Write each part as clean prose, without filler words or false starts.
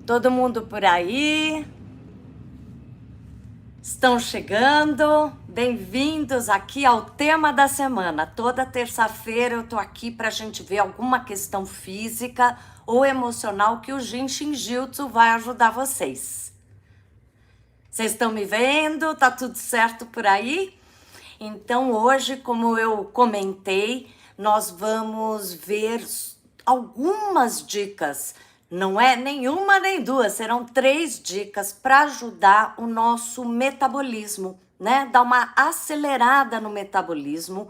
Todo mundo por aí? Estão chegando? Bem-vindos aqui ao tema da semana. Toda terça-feira eu tô aqui pra gente ver alguma questão física ou emocional que o Jinshin Jyutsu vai ajudar vocês. Vocês estão me vendo? Tá tudo certo por aí? Então hoje, como eu comentei, nós vamos ver algumas dicas, não é nenhuma nem duas, serão 3 dicas para ajudar o nosso metabolismo, né? Dar uma acelerada no metabolismo.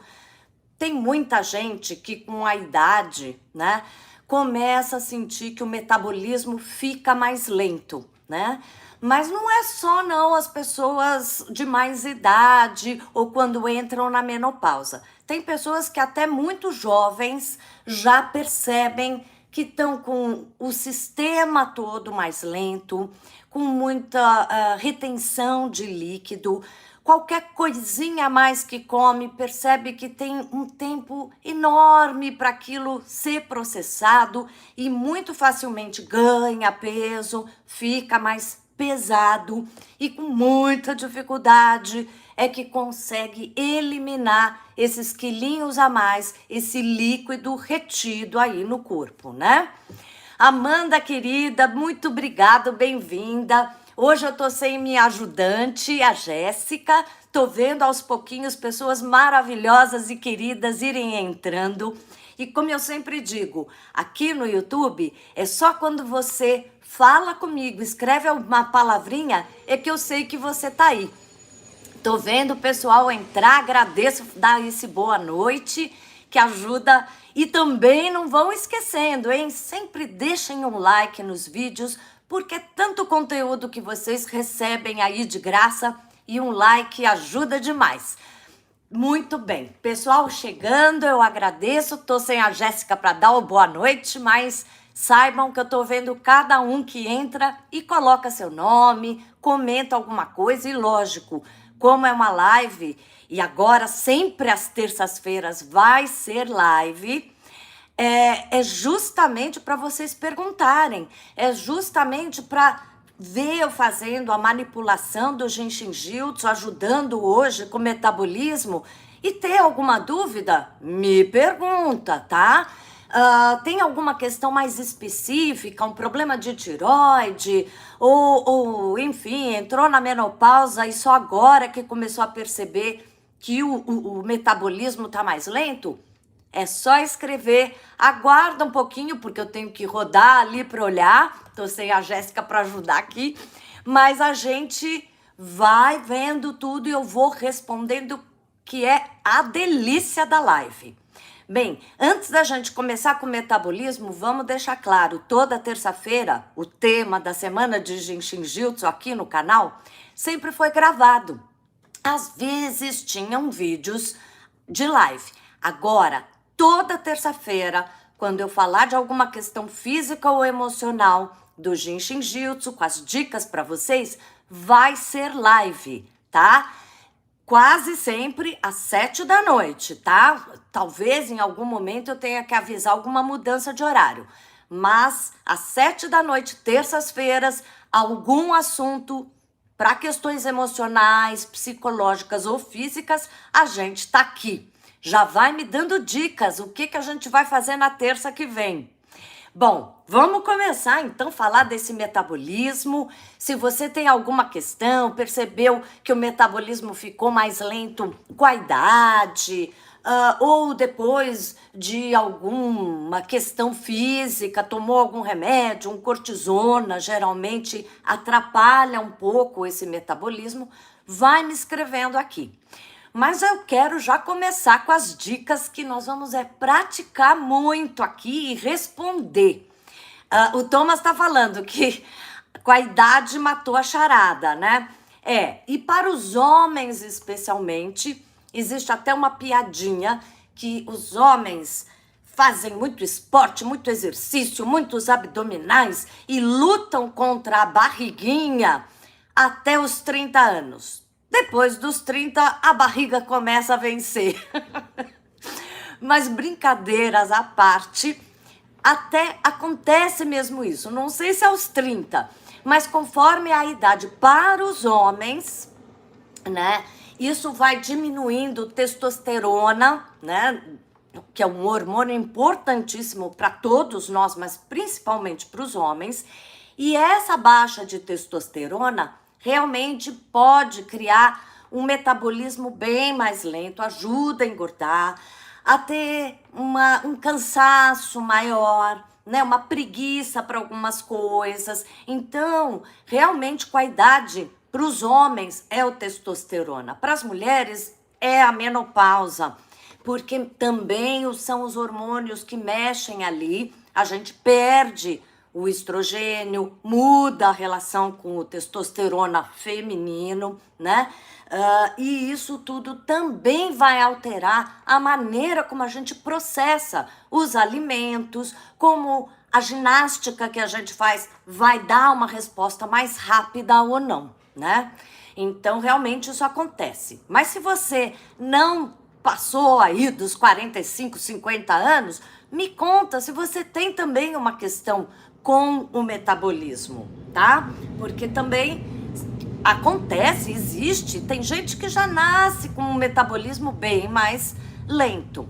Tem muita gente que com a idade, né, começa a sentir que o metabolismo fica mais lento, né? Mas não é só não as pessoas de mais idade ou quando entram na menopausa. Tem pessoas que até muito jovens já percebem que estão com o sistema todo mais lento, com muita retenção de líquido. Qualquer coisinha a mais que come, percebe que tem um tempo enorme para aquilo ser processado e muito facilmente ganha peso, fica mais pesado e com muita dificuldade é que consegue eliminar esses quilinhos a mais, esse líquido retido aí no corpo, né? Amanda, querida, muito obrigada, bem-vinda. Hoje eu tô sem minha ajudante, a Jéssica. Tô vendo aos pouquinhos pessoas maravilhosas e queridas irem entrando. E como eu sempre digo, aqui no YouTube é só quando você fala comigo, escreve uma palavrinha, é que eu sei que você tá aí. Tô vendo o pessoal entrar, agradeço, dar esse boa noite, que ajuda. E também não vão esquecendo, hein? Sempre deixem um like nos vídeos, porque é tanto conteúdo que vocês recebem aí de graça e um like ajuda demais. Muito bem, pessoal chegando, eu agradeço. Tô sem a Jéssica para dar o boa noite, mas saibam que eu tô vendo cada um que entra e coloca seu nome, comenta alguma coisa e lógico, como é uma live e agora sempre às terças-feiras vai ser live, é justamente para vocês perguntarem, é justamente para ver eu fazendo a manipulação do Jinshin Jyutsu, ajudando hoje com o metabolismo. E ter alguma dúvida? Me pergunta, tá? Tem alguma questão mais específica, um problema de tireoide, ou enfim, entrou na menopausa e só agora que começou a perceber que o metabolismo tá mais lento? É só escrever, aguarda um pouquinho, porque eu tenho que rodar ali para olhar, tô sem a Jéssica para ajudar aqui, mas a gente vai vendo tudo e eu vou respondendo, que é a delícia da live. Bem, antes da gente começar com o metabolismo, vamos deixar claro, toda terça-feira, o tema da semana de Jinshin Jyutsu aqui no canal, sempre foi gravado. Às vezes tinham vídeos de live. Agora, toda terça-feira, quando eu falar de alguma questão física ou emocional do Jinshin Jyutsu, com as dicas para vocês, vai ser live, tá? Quase sempre às 7 da noite, tá? Talvez em algum momento eu tenha que avisar alguma mudança de horário. Mas às 7 da noite, terças-feiras, algum assunto para questões emocionais, psicológicas ou físicas, a gente tá aqui. Já vai me dando dicas, o que a gente vai fazer na terça que vem. Bom, vamos começar então a falar desse metabolismo. Se você tem alguma questão, percebeu que o metabolismo ficou mais lento com a idade, ou depois de alguma questão física, tomou algum remédio, um cortisona, geralmente atrapalha um pouco esse metabolismo, vai me escrevendo aqui. Mas eu quero já começar com as dicas que nós vamos praticar muito aqui e responder. O Thomas está falando que com a idade matou a charada, né? E para os homens especialmente, existe até uma piadinha que os homens fazem muito esporte, muito exercício, muitos abdominais e lutam contra a barriguinha até os 30 anos. Depois dos 30, a barriga começa a vencer. Mas brincadeiras à parte, até acontece mesmo isso. Não sei se aos 30, mas conforme a idade para os homens, né? Isso vai diminuindo testosterona, né? Que é um hormônio importantíssimo para todos nós, mas principalmente para os homens. E essa baixa de testosterona realmente pode criar um metabolismo bem mais lento, ajuda a engordar, a ter um cansaço maior, né? Uma preguiça para algumas coisas. Então, realmente, com a idade, para os homens é o testosterona, para as mulheres é a menopausa, porque também são os hormônios que mexem ali, a gente perde o estrogênio, muda a relação com o testosterona feminino, né? E isso tudo também vai alterar a maneira como a gente processa os alimentos, como a ginástica que a gente faz vai dar uma resposta mais rápida ou não, né? Então, realmente isso acontece. Mas se você não passou aí dos 45, 50 anos, me conta se você tem também uma questão com o metabolismo, tá? Porque também acontece, existe, tem gente que já nasce com um metabolismo bem mais lento.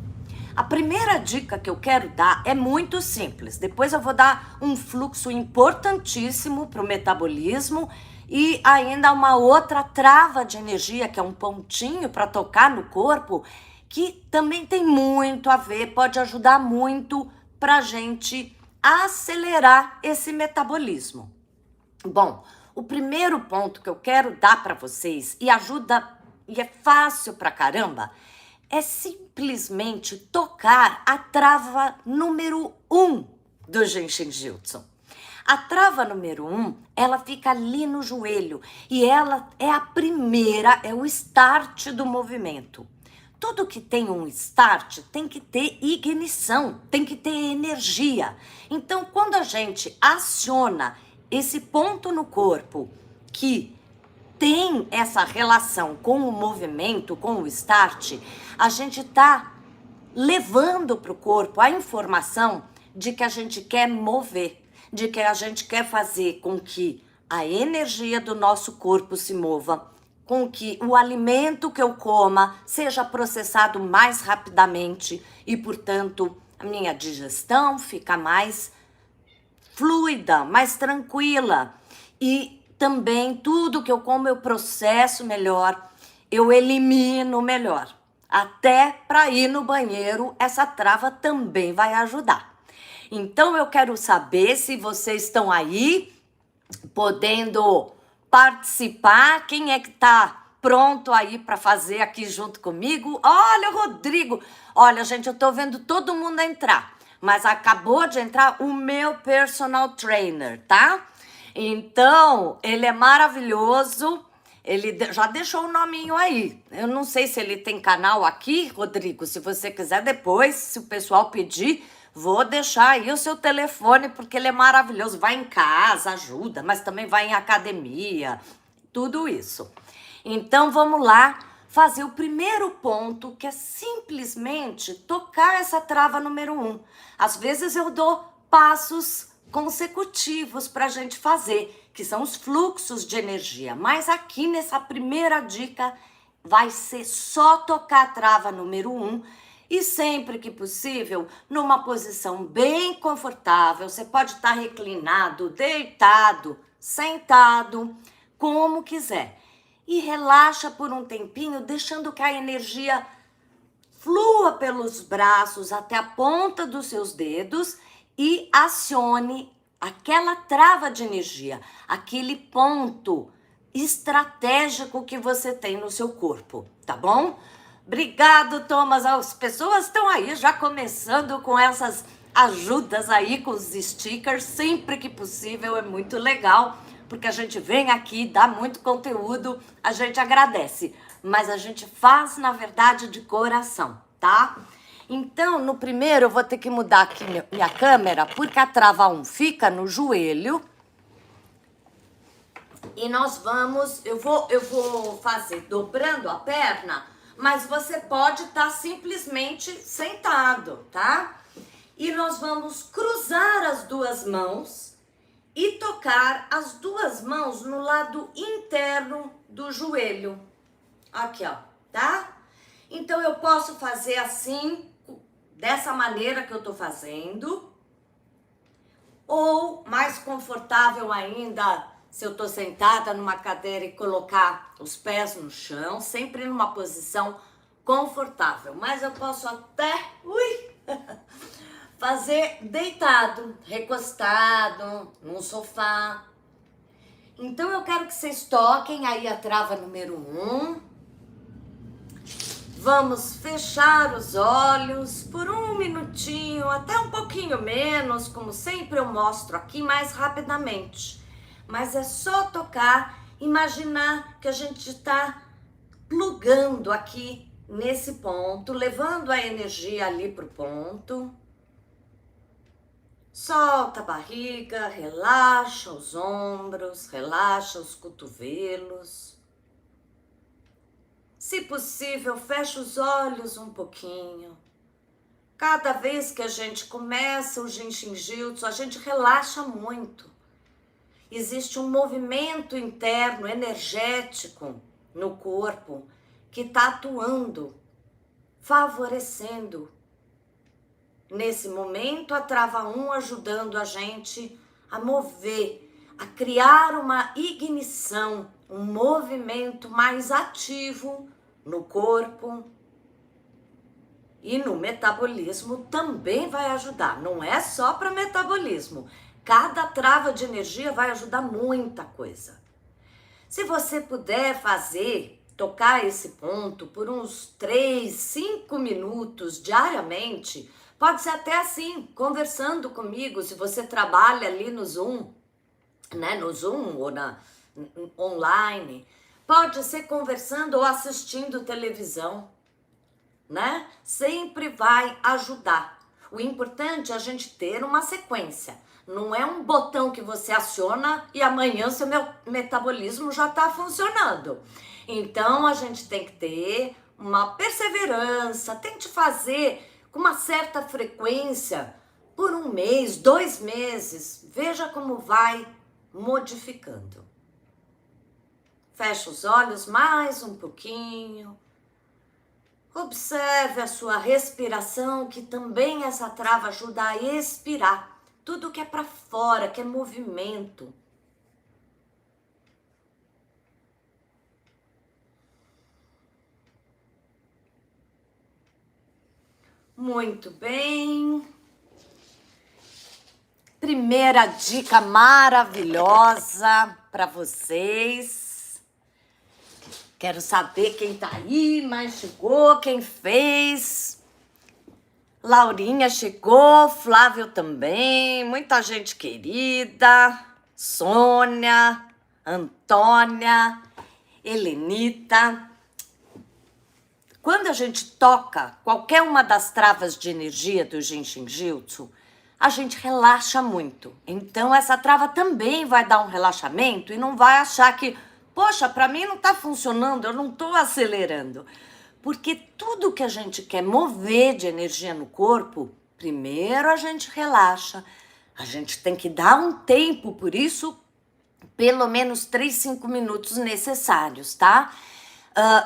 A primeira dica que eu quero dar é muito simples. Depois eu vou dar um fluxo importantíssimo para o metabolismo e ainda uma outra trava de energia, que é um pontinho para tocar no corpo, que também tem muito a ver, pode ajudar muito para a gente acelerar esse metabolismo. Bom, o primeiro ponto que eu quero dar para vocês, e ajuda, e é fácil pra caramba, é simplesmente tocar a trava número 1 do Genshin Jutsu. A trava número 1, ela fica ali no joelho e ela é a primeira, é o start do movimento. Tudo que tem um start tem que ter ignição, tem que ter energia. Então, quando a gente aciona esse ponto no corpo que tem essa relação com o movimento, com o start, a gente está levando para o corpo a informação de que a gente quer mover, de que a gente quer fazer com que a energia do nosso corpo se mova, com que o alimento que eu coma seja processado mais rapidamente e, portanto, a minha digestão fica mais fluida, mais tranquila. E também tudo que eu como eu processo melhor, eu elimino melhor. Até para ir no banheiro, essa trava também vai ajudar. Então eu quero saber se vocês estão aí podendo participar, quem é que tá pronto aí para fazer aqui junto comigo? Olha, o Rodrigo. Olha, gente, eu tô vendo todo mundo entrar, mas acabou de entrar o meu personal trainer, tá? Então, ele é maravilhoso. Ele já deixou o nominho aí. Eu não sei se ele tem canal aqui, Rodrigo. Se você quiser depois, se o pessoal pedir, vou deixar aí o seu telefone, porque ele é maravilhoso. Vai em casa, ajuda, mas também vai em academia, tudo isso. Então, vamos lá fazer o primeiro ponto, que é simplesmente tocar essa trava número 1. Às vezes eu dou passos consecutivos para a gente fazer, que são os fluxos de energia. Mas aqui nessa primeira dica vai ser só tocar a trava número 1 e sempre que possível, numa posição bem confortável. Você pode estar reclinado, deitado, sentado, como quiser. E relaxa por um tempinho, deixando que a energia flua pelos braços até a ponta dos seus dedos e acione aquela trava de energia, aquele ponto estratégico que você tem no seu corpo, tá bom? Obrigado, Thomas. As pessoas estão aí já começando com essas ajudas aí, com os stickers, sempre que possível, é muito legal, porque a gente vem aqui, dá muito conteúdo, a gente agradece, mas a gente faz, na verdade, de coração, tá? Então, no primeiro, eu vou ter que mudar aqui minha câmera, porque a trava 1 fica no joelho. E nós vamos, eu vou fazer dobrando a perna, mas você pode estar simplesmente sentado, tá? E nós vamos cruzar as duas mãos e tocar as duas mãos no lado interno do joelho. Aqui, ó, tá? Então eu posso fazer assim, dessa maneira que eu tô fazendo. Ou mais confortável ainda, se eu tô sentada numa cadeira e colocar os pés no chão, sempre numa posição confortável. Mas eu posso até fazer deitado, recostado, num sofá. Então eu quero que vocês toquem aí a trava número 1. Vamos fechar os olhos por 1 minutinho, até um pouquinho menos, como sempre eu mostro aqui, mais rapidamente. Mas é só tocar, imaginar que a gente está plugando aqui nesse ponto, levando a energia ali para o ponto. Solta a barriga, relaxa os ombros, relaxa os cotovelos. Se possível, fecha os olhos um pouquinho. Cada vez que a gente começa o Jinshin Jyutsu, a gente relaxa muito. Existe um movimento interno, energético no corpo que está atuando, favorecendo. Nesse momento, a trava 1 ajudando a gente a mover, a criar uma ignição, um movimento mais ativo no corpo e no metabolismo também vai ajudar. Não é só para metabolismo. Cada trava de energia vai ajudar muita coisa. Se você puder fazer, tocar esse ponto por uns 3, 5 minutos diariamente, pode ser até assim, conversando comigo, se você trabalha ali no Zoom, né, no Zoom ou online, pode ser conversando ou assistindo televisão, né? Sempre vai ajudar. O importante é a gente ter uma sequência. Não é um botão que você aciona e amanhã seu metabolismo já está funcionando. Então a gente tem que ter uma perseverança, tente fazer com uma certa frequência por 1 mês, 2 meses. Veja como vai modificando. Fecha os olhos mais um pouquinho. Observe a sua respiração, que também essa trava ajuda a expirar. Tudo que é para fora, que é movimento. Muito bem. Primeira dica maravilhosa para vocês. Quero saber quem tá aí, mas chegou, quem fez. Laurinha chegou, Flávio também, muita gente querida. Sônia, Antônia, Helenita. Quando a gente toca qualquer uma das travas de energia do Jinshin Jyutsu, a gente relaxa muito. Então essa trava também vai dar um relaxamento e não vai achar que, poxa, para mim não tá funcionando, eu não tô acelerando. Porque tudo que a gente quer mover de energia no corpo, primeiro a gente relaxa. A gente tem que dar um tempo, por isso, pelo menos 3, 5 minutos necessários, tá?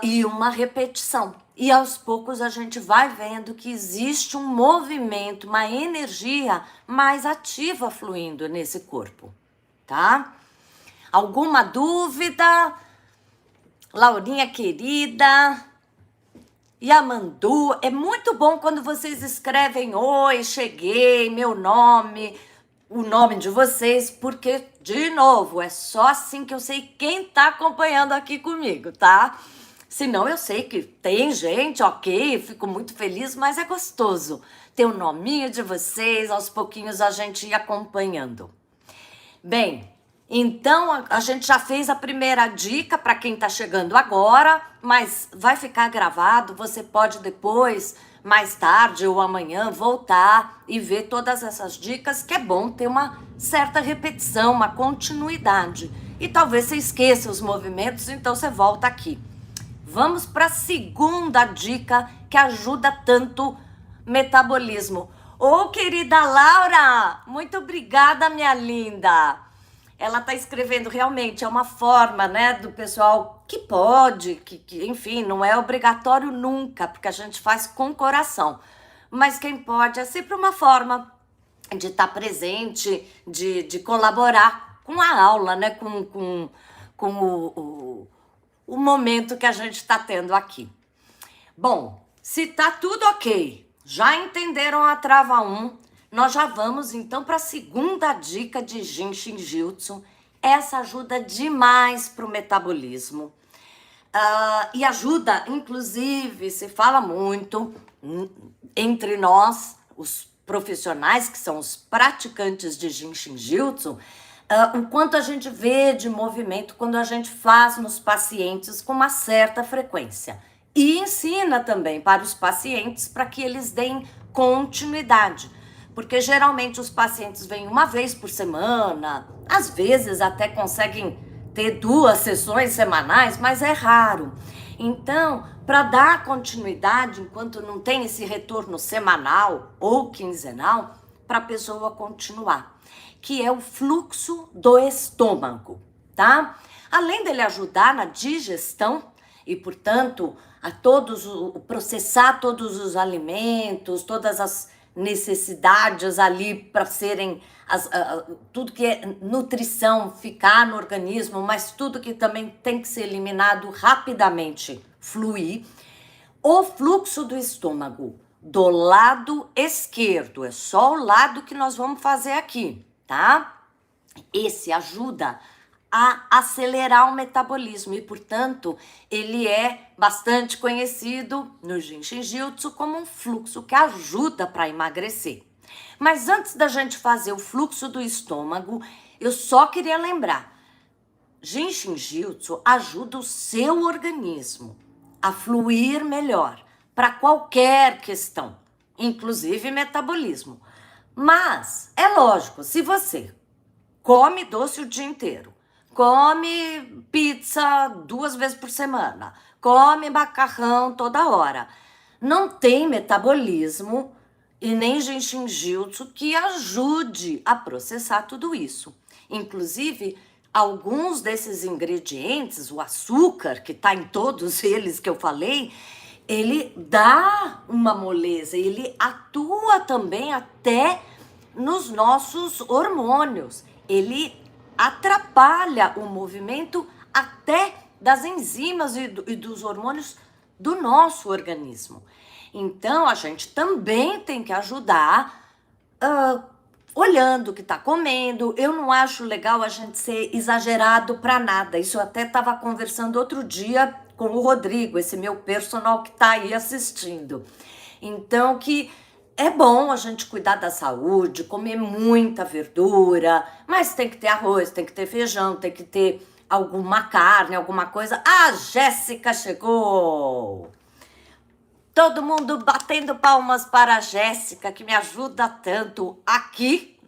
E uma repetição. E aos poucos a gente vai vendo que existe um movimento, uma energia mais ativa fluindo nesse corpo, tá? Alguma dúvida? Laurinha querida, Yamandu, é muito bom quando vocês escrevem oi, cheguei, meu nome, o nome de vocês, porque, de novo, é só assim que eu sei quem tá acompanhando aqui comigo, tá? Senão eu sei que tem gente, ok, fico muito feliz, mas é gostoso ter o nominho de vocês, aos pouquinhos a gente ir acompanhando. Bem, então a gente já fez a primeira dica para quem tá chegando agora, mas vai ficar gravado, você pode depois, mais tarde ou amanhã, voltar e ver todas essas dicas, que é bom ter uma certa repetição, uma continuidade. E talvez você esqueça os movimentos, então você volta aqui. Vamos para a segunda dica que ajuda tanto metabolismo. Ô, querida Laura, muito obrigada, minha linda. Ela está escrevendo realmente, é uma forma, né, do pessoal que pode, enfim, não é obrigatório nunca, porque a gente faz com coração. Mas quem pode é sempre uma forma de estar presente, de colaborar com a aula, né, com o momento que a gente está tendo aqui. Bom, se tá tudo ok, já entenderam a trava 1, nós já vamos então para a segunda dica de Jinshin Jyutsu. Essa ajuda demais para o metabolismo. E ajuda, inclusive, se fala muito entre nós, os profissionais que são os praticantes de Jinshin Jyutsu, o quanto a gente vê de movimento quando a gente faz nos pacientes com uma certa frequência. E ensina também para os pacientes para que eles deem continuidade. Porque geralmente os pacientes vêm uma vez por semana, às vezes até conseguem ter 2 sessões semanais, mas é raro. Então, para dar continuidade, enquanto não tem esse retorno semanal ou quinzenal, para a pessoa continuar, que é o fluxo do estômago, tá? Além dele ajudar na digestão e, portanto, processar todos os alimentos, todas as necessidades ali para serem, tudo que é nutrição ficar no organismo, mas tudo que também tem que ser eliminado rapidamente fluir. O fluxo do estômago do lado esquerdo, é só o lado que nós vamos fazer aqui, tá? Esse ajuda a acelerar o metabolismo e, portanto, ele é bastante conhecido no Jinshin Jyutsu como um fluxo que ajuda para emagrecer. Mas antes da gente fazer o fluxo do estômago, eu só queria lembrar, Jinshin Jyutsu ajuda o seu organismo a fluir melhor para qualquer questão, inclusive metabolismo. Mas, é lógico, se você come doce o dia inteiro, come pizza 2 vezes por semana, come macarrão toda hora, não tem metabolismo e nem Jinshin Jyutsu que ajude a processar tudo isso. Inclusive, alguns desses ingredientes, o açúcar que está em todos eles que eu falei, ele dá uma moleza, ele atua também até nos nossos hormônios. Ele atrapalha o movimento até das enzimas e dos hormônios do nosso organismo. Então, a gente também tem que ajudar olhando o que está comendo. Eu não acho legal a gente ser exagerado para nada. Isso eu até estava conversando outro dia com o Rodrigo, esse meu personal que está aí assistindo. Então, que é bom a gente cuidar da saúde, comer muita verdura, mas tem que ter arroz, tem que ter feijão, tem que ter alguma carne, alguma coisa. A Jéssica chegou! Todo mundo batendo palmas para a Jéssica, que me ajuda tanto aqui,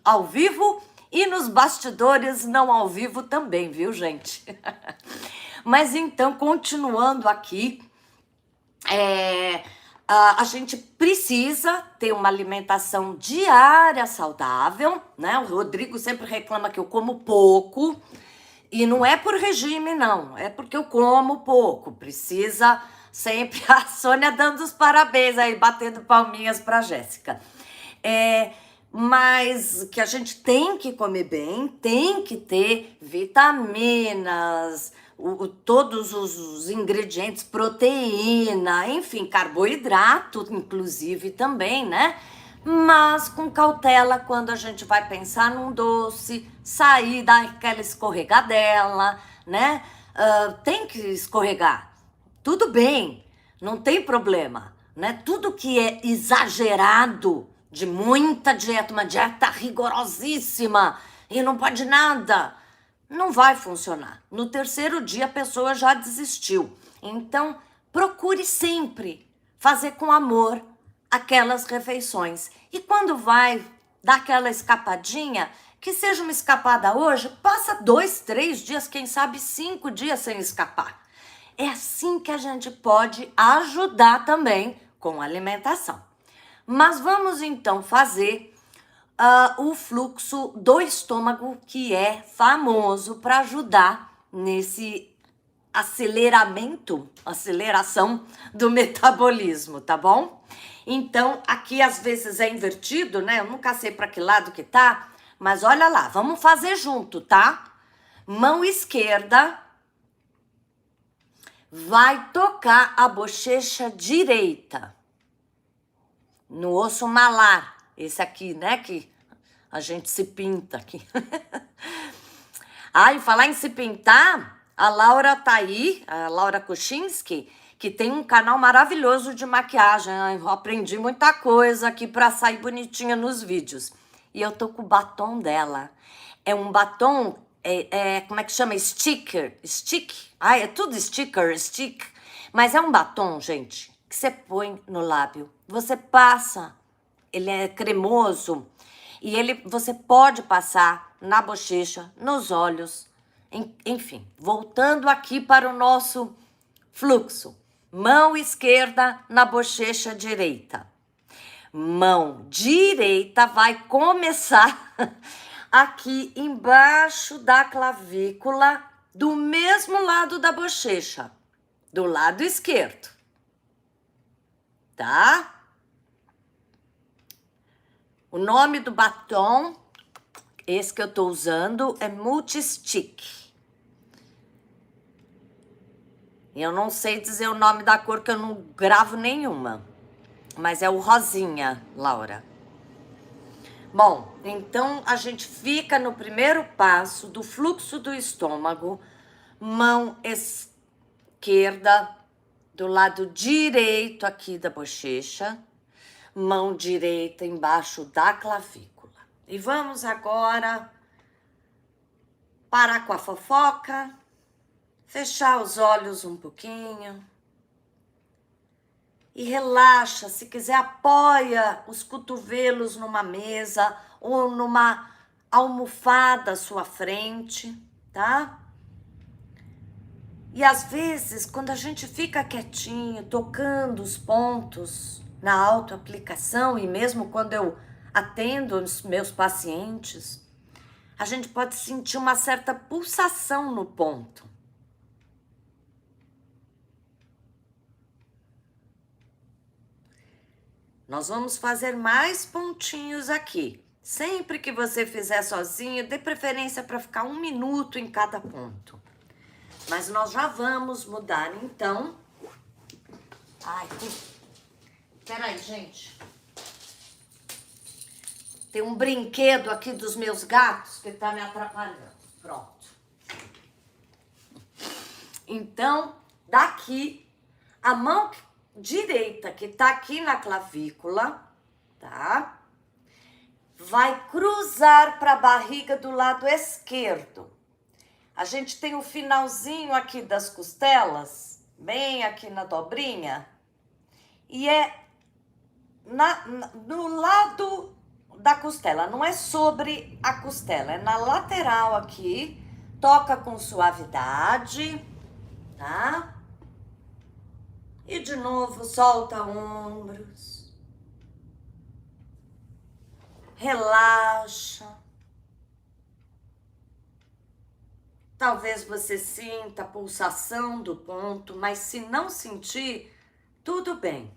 ao vivo, e nos bastidores não ao vivo também, viu, gente? Mas então, continuando aqui, a gente precisa ter uma alimentação diária saudável, né? O Rodrigo sempre reclama que eu como pouco, e não é por regime, não, é porque eu como pouco. Precisa sempre a Sônia dando os parabéns aí, batendo palminhas para Jéssica. Mas que a gente tem que comer bem, tem que ter vitaminas, todos os ingredientes, proteína, enfim, carboidrato, inclusive também, né? Mas com cautela quando a gente vai pensar num doce, sair daquela escorregadela, né? Tem que escorregar, tudo bem, não tem problema, né? Tudo que é exagerado, de muita dieta, uma dieta rigorosíssima e não pode nada, não vai funcionar. No 3º dia a pessoa já desistiu. Então, procure sempre fazer com amor aquelas refeições. E quando vai dar aquela escapadinha, que seja uma escapada hoje, passa 2, 3 dias, quem sabe 5 dias sem escapar. É assim que a gente pode ajudar também com a alimentação. Mas vamos então fazer o fluxo do estômago, que é famoso para ajudar nesse aceleração do metabolismo, tá bom? Então, aqui às vezes é invertido, né? Eu nunca sei para que lado que tá, mas olha lá, vamos fazer junto, tá? Mão esquerda vai tocar a bochecha direita no osso malar, esse aqui, né, que a gente se pinta aqui. E falar em se pintar, a Laura tá aí, a Laura Kuchinski, que tem um canal maravilhoso de maquiagem. Eu aprendi muita coisa aqui pra sair bonitinha nos vídeos. E eu tô com o batom dela. É um batom, como é que chama? Sticker. É tudo stick. Mas é um batom, gente, que você põe no lábio. Você passa, ele é cremoso. E você pode passar na bochecha, nos olhos, enfim. Voltando aqui para o nosso fluxo. Mão esquerda na bochecha direita. Mão direita vai começar aqui embaixo da clavícula, do mesmo lado da bochecha, do lado esquerdo. Tá? O nome do batom, esse que eu tô usando, é Multistick. Eu não sei dizer o nome da cor, que eu não gravo nenhuma. Mas é o rosinha, Laura. Bom, então a gente fica no primeiro passo do fluxo do estômago, mão esquerda do lado direito aqui da bochecha, mão direita embaixo da clavícula. E vamos agora parar com a fofoca, fechar os olhos um pouquinho e relaxa. Se quiser, apoia os cotovelos numa mesa ou numa almofada à sua frente, tá? E às vezes, quando a gente fica quietinho, tocando os pontos na autoaplicação, e mesmo quando eu atendo os meus pacientes, a gente pode sentir uma certa pulsação no ponto. Nós vamos fazer mais pontinhos aqui. Sempre que você fizer sozinho, dê preferência para ficar 1 minuto em cada ponto. Mas nós já vamos mudar, então. Peraí, gente. Tem um brinquedo aqui dos meus gatos que tá me atrapalhando. Pronto. Então, daqui, a mão direita que tá aqui na clavícula, tá? Vai cruzar para a barriga do lado esquerdo. A gente tem o finalzinho aqui das costelas, bem aqui na dobrinha, e é no lado da costela, não é sobre a costela, é na lateral aqui. Toca com suavidade, tá? E de novo, solta ombros. Relaxa. Talvez você sinta a pulsação do ponto, mas se não sentir, tudo bem.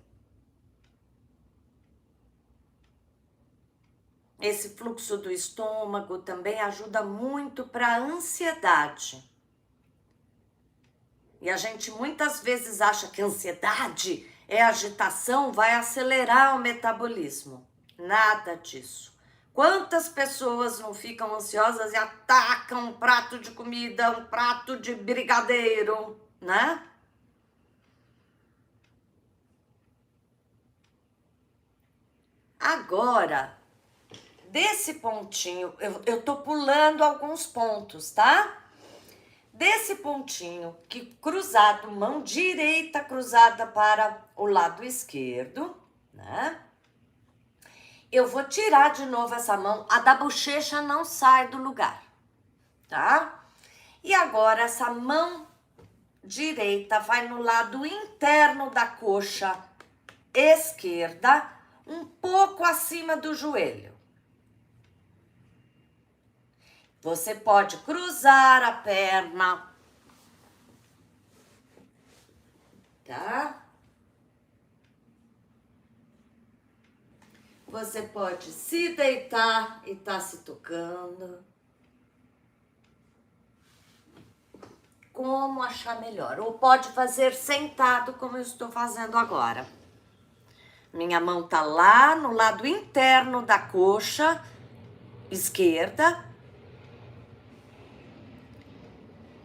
Esse fluxo do estômago também ajuda muito para a ansiedade. E a gente muitas vezes acha que a ansiedade é agitação, vai acelerar o metabolismo. Nada disso. Quantas pessoas não ficam ansiosas e atacam um prato de comida, um prato de brigadeiro, né? Agora, desse pontinho, eu tô pulando alguns pontos, tá? Desse pontinho que cruzado, mão direita cruzada para o lado esquerdo, né? Eu vou tirar de novo essa mão, a da bochecha não sai do lugar, tá? E agora essa mão direita vai no lado interno da coxa esquerda, um pouco acima do joelho. Você pode cruzar a perna, tá? Você pode se deitar e tá se tocando. Como achar melhor. Ou pode fazer sentado, como eu estou fazendo agora. Minha mão tá lá no lado interno da coxa esquerda.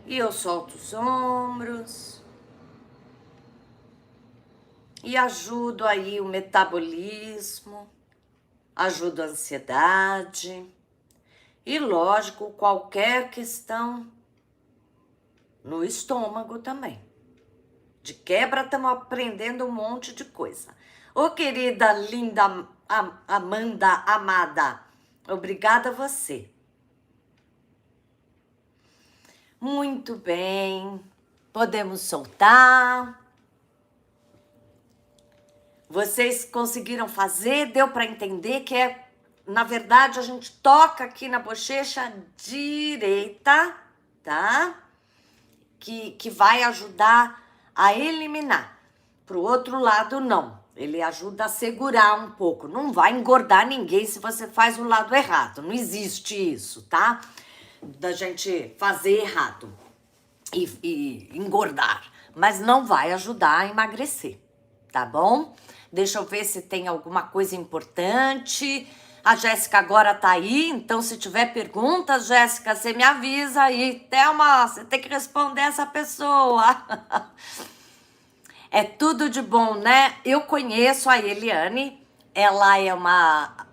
E eu solto os ombros. E ajudo aí o metabolismo. Ajudo a ansiedade. E lógico, qualquer questão no estômago também. De quebra, estamos aprendendo um monte de coisa. Ô, querida, linda Amanda, amada, obrigada a você. Muito bem, podemos soltar. Vocês conseguiram fazer? Deu para entender que na verdade, a gente toca aqui na bochecha direita, tá? Que vai ajudar a eliminar. Pro outro lado, não. Ele ajuda a segurar um pouco. Não vai engordar ninguém se você faz o lado errado. Não existe isso, tá? Da gente fazer errado e engordar. Mas não vai ajudar a emagrecer, tá bom? Deixa eu ver se tem alguma coisa importante. A Jéssica agora tá aí, então se tiver perguntas, Jéssica, você me avisa aí. Thelma, você tem que responder essa pessoa. É tudo de bom, né? Eu conheço a Eliane, ela é uma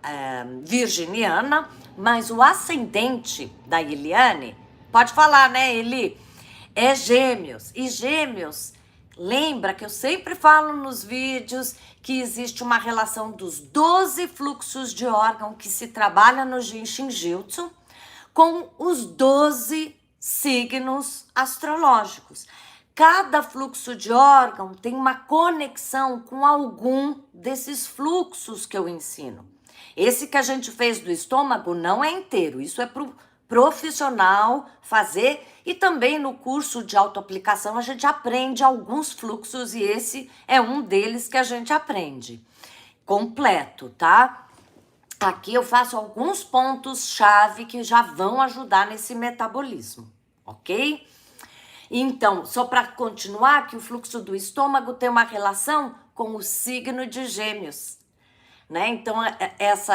virginiana, mas o ascendente da Eliane, pode falar, né, Eli? É Gêmeos. E Gêmeos, lembra que eu sempre falo nos vídeos que existe uma relação dos 12 fluxos de órgão que se trabalha no Jinshin Jyutsu com os 12 signos astrológicos. Cada fluxo de órgão tem uma conexão com algum desses fluxos que eu ensino. Esse que a gente fez do estômago não é inteiro, isso é pro profissional fazer, e também no curso de autoaplicação a gente aprende alguns fluxos e esse é um deles que a gente aprende completo, tá? Aqui eu faço alguns pontos-chave que já vão ajudar nesse metabolismo, ok? Então, só para continuar, que o fluxo do estômago tem uma relação com o signo de Gêmeos, né? Então,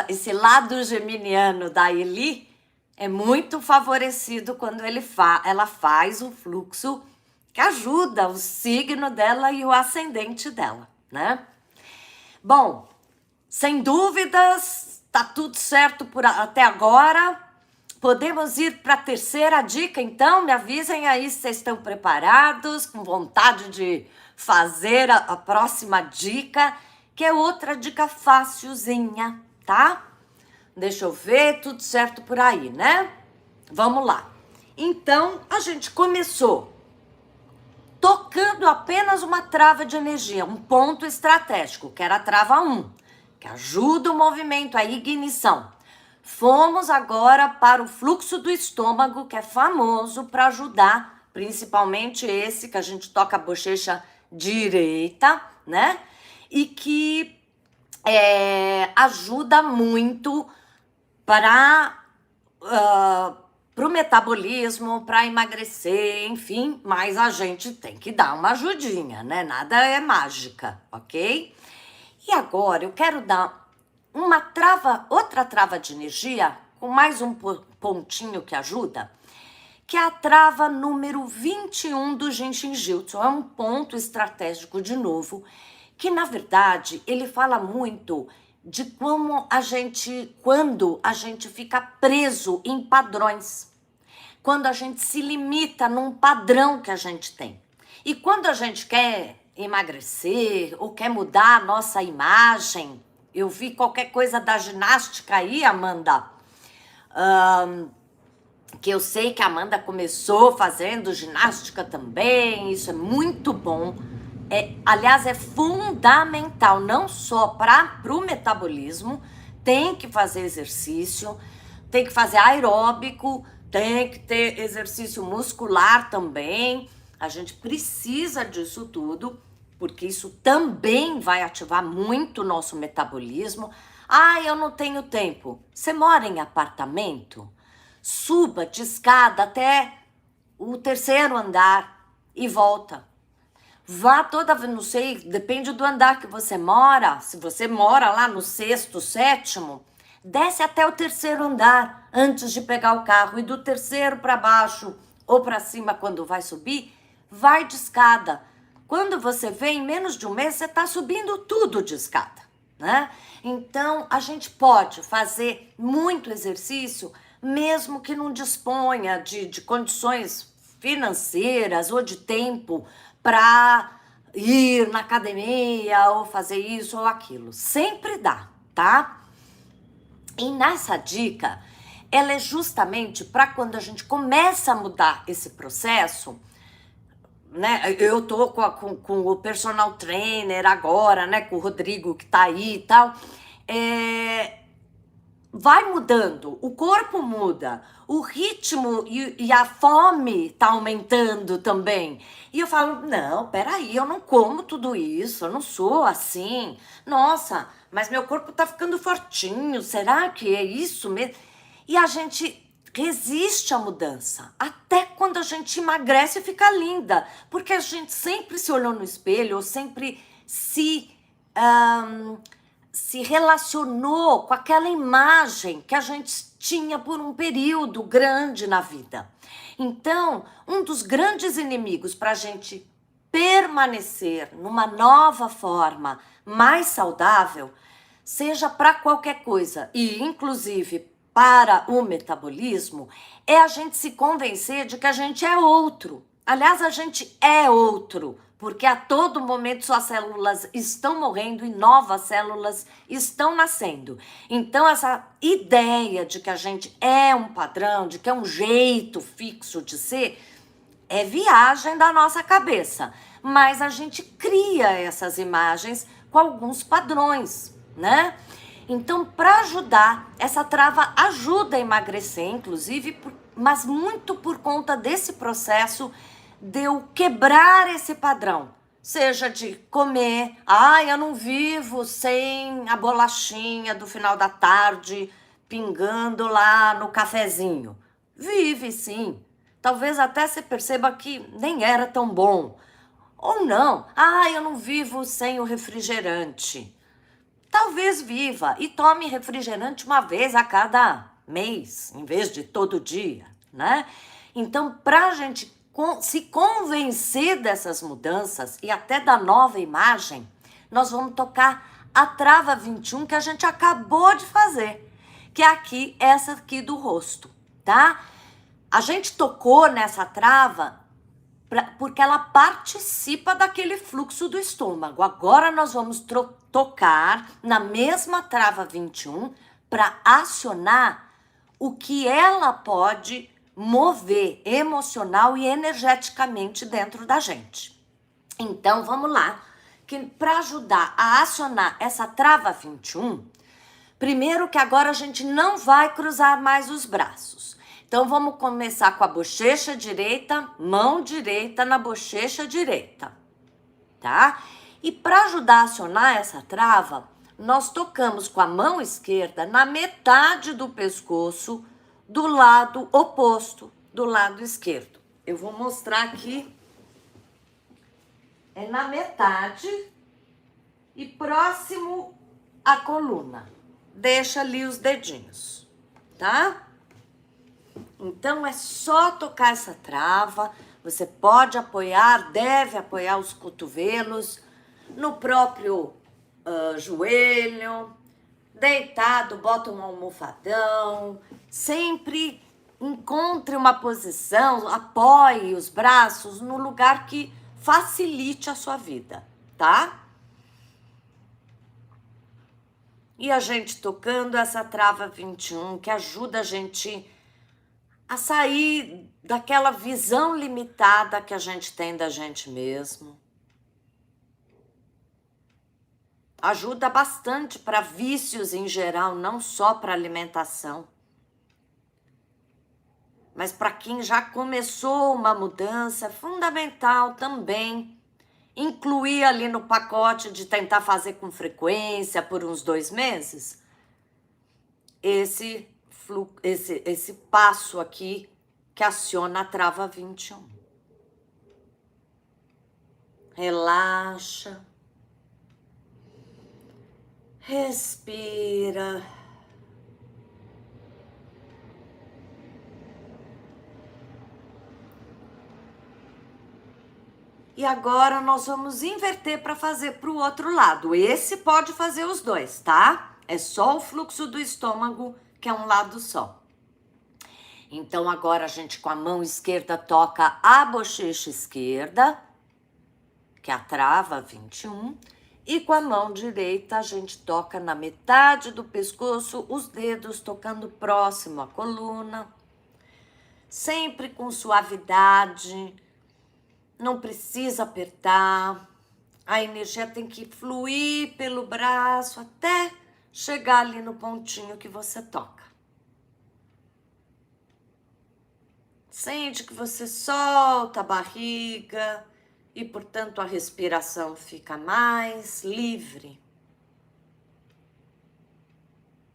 esse lado geminiano da Eli é muito favorecido quando ela faz um fluxo que ajuda o signo dela e o ascendente dela, né? Bom, sem dúvidas, tá tudo certo até agora. Podemos ir para a terceira dica, então? Me avisem aí se vocês estão preparados, com vontade de fazer a próxima dica, que é outra dica facilzinha, tá? Deixa eu ver, tudo certo por aí, né? Vamos lá. Então, a gente começou tocando apenas uma trava de energia, um ponto estratégico, que era a trava 1, que ajuda o movimento, a ignição. Fomos agora para o fluxo do estômago, que é famoso para ajudar, principalmente esse que a gente toca a bochecha direita, né? E que ajuda muito para o metabolismo, para emagrecer, enfim, mas a gente tem que dar uma ajudinha, né? Nada é mágica, ok? E agora eu quero dar outra trava de energia, com mais um pontinho que ajuda, que é a trava número 21 do Jinshin Jyutsu. É um ponto estratégico, de novo, que na verdade ele fala muito de quando a gente fica preso em padrões, quando a gente se limita num padrão que a gente tem. E quando a gente quer emagrecer ou quer mudar a nossa imagem, eu vi qualquer coisa da ginástica aí, Amanda, que eu sei que a Amanda começou fazendo ginástica também, isso é muito bom, Aliás, é fundamental, não só para o metabolismo, tem que fazer exercício, tem que fazer aeróbico, tem que ter exercício muscular também. A gente precisa disso tudo, porque isso também vai ativar muito o nosso metabolismo. Ah, eu não tenho tempo. Você mora em apartamento? Suba de escada até o terceiro andar e volta. Vá toda vez, não sei, depende do andar que você mora. Se você mora lá no sexto, sétimo, desce até o terceiro andar antes de pegar o carro. E do terceiro para baixo ou para cima quando vai subir, vai de escada. Quando você vê, em menos de um mês, você está subindo tudo de escada, né? Então, a gente pode fazer muito exercício, mesmo que não disponha de condições financeiras ou de tempo para ir na academia ou fazer isso ou aquilo. Sempre dá, tá? E nessa dica, ela é justamente para quando a gente começa a mudar esse processo, né? Eu tô com o personal trainer agora, né? Com o Rodrigo que tá aí e tal. Vai mudando, o corpo muda, o ritmo e a fome tá aumentando também. E eu falo, não, peraí, eu não como tudo isso, eu não sou assim. Nossa, mas meu corpo tá ficando fortinho, será que é isso mesmo? E a gente resiste à mudança, até quando a gente emagrece e fica linda, porque a gente sempre se olhou no espelho, ou sempre se relacionou com aquela imagem que a gente tinha por um período grande na vida. Então, um dos grandes inimigos para a gente permanecer numa nova forma mais saudável, seja para qualquer coisa, e inclusive para o metabolismo, é a gente se convencer de que a gente é outro. Aliás, a gente é outro, porque a todo momento suas células estão morrendo e novas células estão nascendo. Então, essa ideia de que a gente é um padrão, de que é um jeito fixo de ser, é viagem da nossa cabeça. Mas a gente cria essas imagens com alguns padrões, né? Então, para ajudar, essa trava ajuda a emagrecer, inclusive, mas muito por conta desse processo de eu quebrar esse padrão. Seja de comer, eu não vivo sem a bolachinha do final da tarde pingando lá no cafezinho. Vive sim. Talvez até você perceba que nem era tão bom. Ou não, eu não vivo sem o refrigerante. Talvez viva e tome refrigerante uma vez a cada mês, em vez de todo dia, né? Então, para a gente se convencer dessas mudanças e até da nova imagem, nós vamos tocar a trava 21 que a gente acabou de fazer, que é essa aqui do rosto, tá? A gente tocou nessa trava porque ela participa daquele fluxo do estômago. Agora nós vamos tocar na mesma trava 21 para acionar o que ela pode mover emocional e energeticamente dentro da gente. Então vamos lá, que para ajudar a acionar essa trava 21, primeiro que agora a gente não vai cruzar mais os braços. Então, vamos começar com a bochecha direita, mão direita na bochecha direita, tá? E para ajudar a acionar essa trava, nós tocamos com a mão esquerda na metade do pescoço do lado oposto, do lado esquerdo. Eu vou mostrar aqui. É na metade e próximo à coluna. Deixa ali os dedinhos, tá? Então, é só tocar essa trava. Você pode apoiar, deve apoiar os cotovelos no próprio joelho. Deitado, bota um almofadão. Sempre encontre uma posição, apoie os braços no lugar que facilite a sua vida, tá? E a gente tocando essa trava 21, que ajuda a gente a sair daquela visão limitada que a gente tem da gente mesmo. Ajuda bastante para vícios em geral, não só para alimentação. Mas para quem já começou uma mudança, é fundamental também incluir ali no pacote de tentar fazer com frequência por uns 2 meses, esse passo aqui que aciona a trava 21. Relaxa. Respira. E agora nós vamos inverter para fazer para o outro lado. Esse pode fazer os dois, tá? É só o fluxo do estômago, que é um lado só. Então agora a gente com a mão esquerda toca a bochecha esquerda, que é a trava 21. E com a mão direita a gente toca na metade do pescoço, os dedos tocando próximo à coluna. Sempre com suavidade. Não precisa apertar, a energia tem que fluir pelo braço até chegar ali no pontinho que você toca. Sente que você solta a barriga e, portanto, a respiração fica mais livre.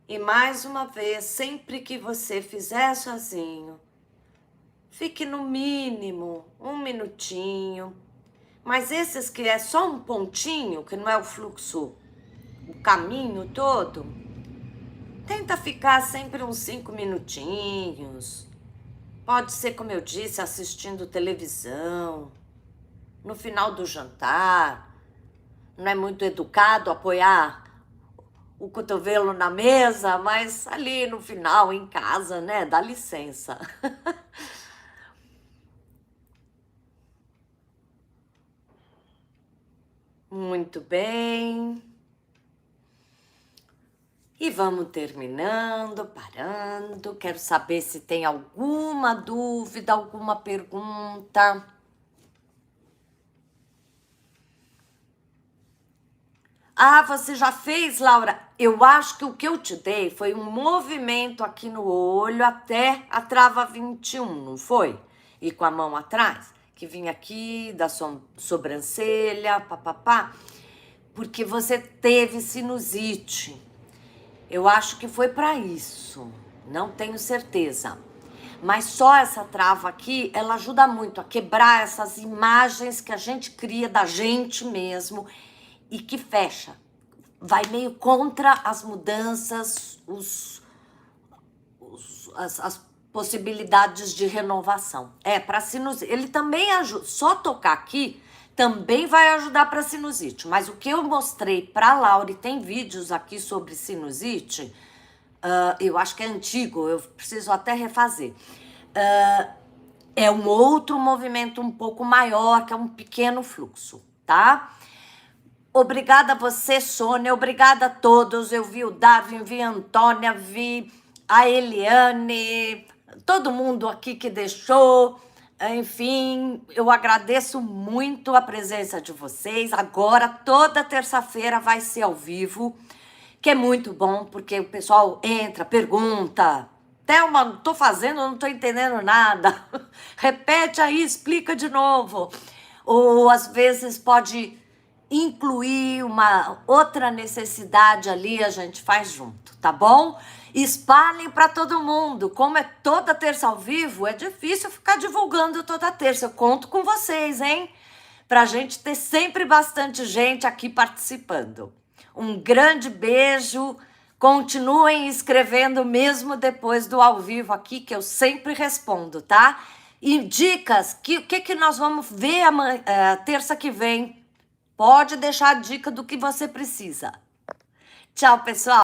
E mais uma vez, sempre que você fizer sozinho, fique no mínimo 1 minutinho. Mas esses que é só um pontinho, que não é o fluxo, o caminho todo, tenta ficar sempre uns 5 minutinhos. Pode ser, como eu disse, assistindo televisão, no final do jantar. Não é muito educado apoiar o cotovelo na mesa, mas ali no final, em casa, né? Dá licença. Muito bem. E vamos terminando, parando. Quero saber se tem alguma dúvida, alguma pergunta. Ah, você já fez, Laura? Eu acho que o que eu te dei foi um movimento aqui no olho até a trava 21, não foi? E com a mão atrás, que vinha aqui da sobrancelha, papapá, porque você teve sinusite. Eu acho que foi para isso, não tenho certeza. Mas só essa trava aqui, ela ajuda muito a quebrar essas imagens que a gente cria da gente mesmo e que fecha. Vai meio contra as mudanças, as possibilidades de renovação. Para sinusite. Ele também ajuda, só tocar aqui também vai ajudar para sinusite. Mas o que eu mostrei para a Laura, e tem vídeos aqui sobre sinusite, eu acho que é antigo, eu preciso até refazer. É um outro movimento um pouco maior, que é um pequeno fluxo, tá? Obrigada a você, Sônia, obrigada a todos. Eu vi o Darwin, vi a Antônia, vi a Eliane, todo mundo aqui que deixou. Enfim, eu agradeço muito a presença de vocês. Agora, toda terça-feira vai ser ao vivo, que é muito bom, porque o pessoal entra, pergunta. Thelma, não tô fazendo, não tô entendendo nada. Repete aí, explica de novo. Ou, às vezes, pode incluir uma outra necessidade ali, a gente faz junto, tá bom? Espalhem para todo mundo. Como é toda terça ao vivo, é difícil ficar divulgando toda terça. Eu conto com vocês, hein? Pra gente ter sempre bastante gente aqui participando. Um grande beijo. Continuem escrevendo mesmo depois do ao vivo aqui, que eu sempre respondo, tá? E dicas, o que nós vamos ver terça que vem. Pode deixar a dica do que você precisa. Tchau, pessoal.